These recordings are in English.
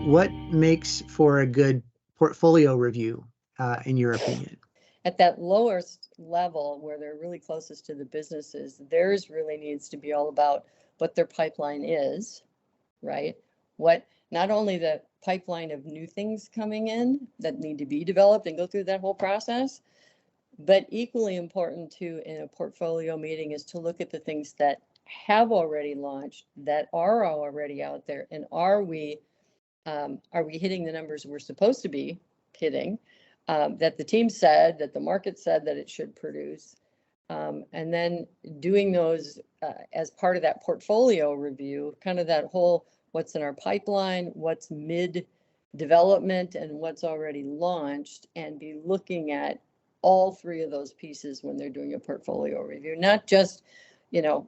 What makes for a good portfolio review, in your opinion? At that lowest level where they're really closest to the businesses, theirs really needs to be all about what their pipeline is, right? What, not only the pipeline of new things coming in that need to be developed and go through that whole process, but equally important too in a portfolio meeting is to look at the things that have already launched, that are already out there, and are we hitting the numbers we're supposed to be hitting, that the team said, that the market said that it should produce, and then doing those as part of that portfolio review, kind of that whole what's in our pipeline, what's mid development, and what's already launched, and be looking at all three of those pieces when they're doing a portfolio review, not just,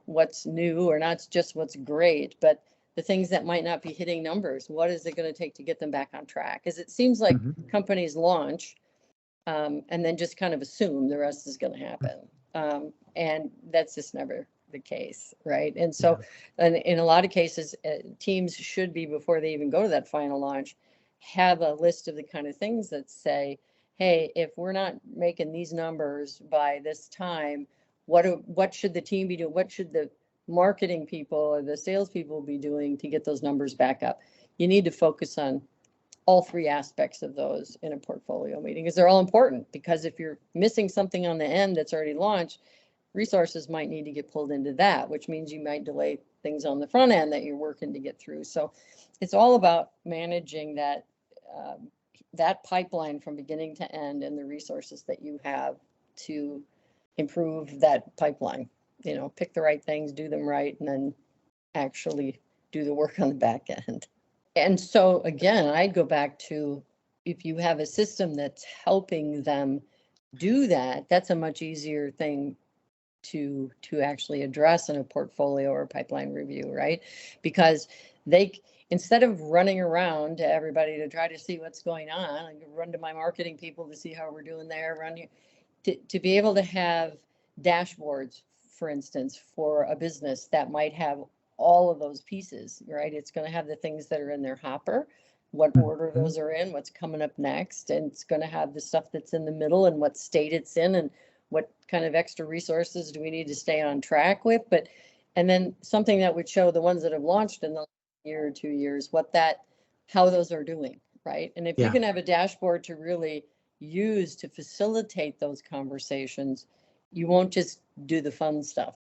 what's new or not just what's great, but the things that might not be hitting numbers. What is it going to take to get them back on track? Because it seems like companies launch and then just kind of assume the rest is going to happen. And that's just never the case, right? And so and in a lot of cases, teams should be, before they even go to that final launch, have a list of the kind of things that say, hey, if we're not making these numbers by this time, what should the team be doing? What should the marketing people or the salespeople be doing to get those numbers back up? You need to focus on all three aspects of those in a portfolio meeting, because they're all important. Because if you're missing something on the end that's already launched, resources might need to get pulled into that, which means you might delay things on the front end that you're working to get through. So it's all about managing that that pipeline from beginning to end, and the resources that you have to improve that pipeline. Pick the right things, do them right, and then actually do the work on the back end. And so again, I'd go back to, if you have a system that's helping them do that, that's a much easier thing to actually address in a portfolio or pipeline review, right? Because instead of running around to everybody to try to see what's going on, I run to my marketing people to see how we're doing there, to be able to have dashboards, for instance, for a business that might have all of those pieces, right? It's going to have the things that are in their hopper, what order those are in, what's coming up next, and it's going to have the stuff that's in the middle and what state it's in, and what kind of extra resources do we need to stay on track with. And then something that would show the ones that have launched in the year or 2 years, how those are doing, right? And if you can have a dashboard to really use to facilitate those conversations, you won't just do the fun stuff.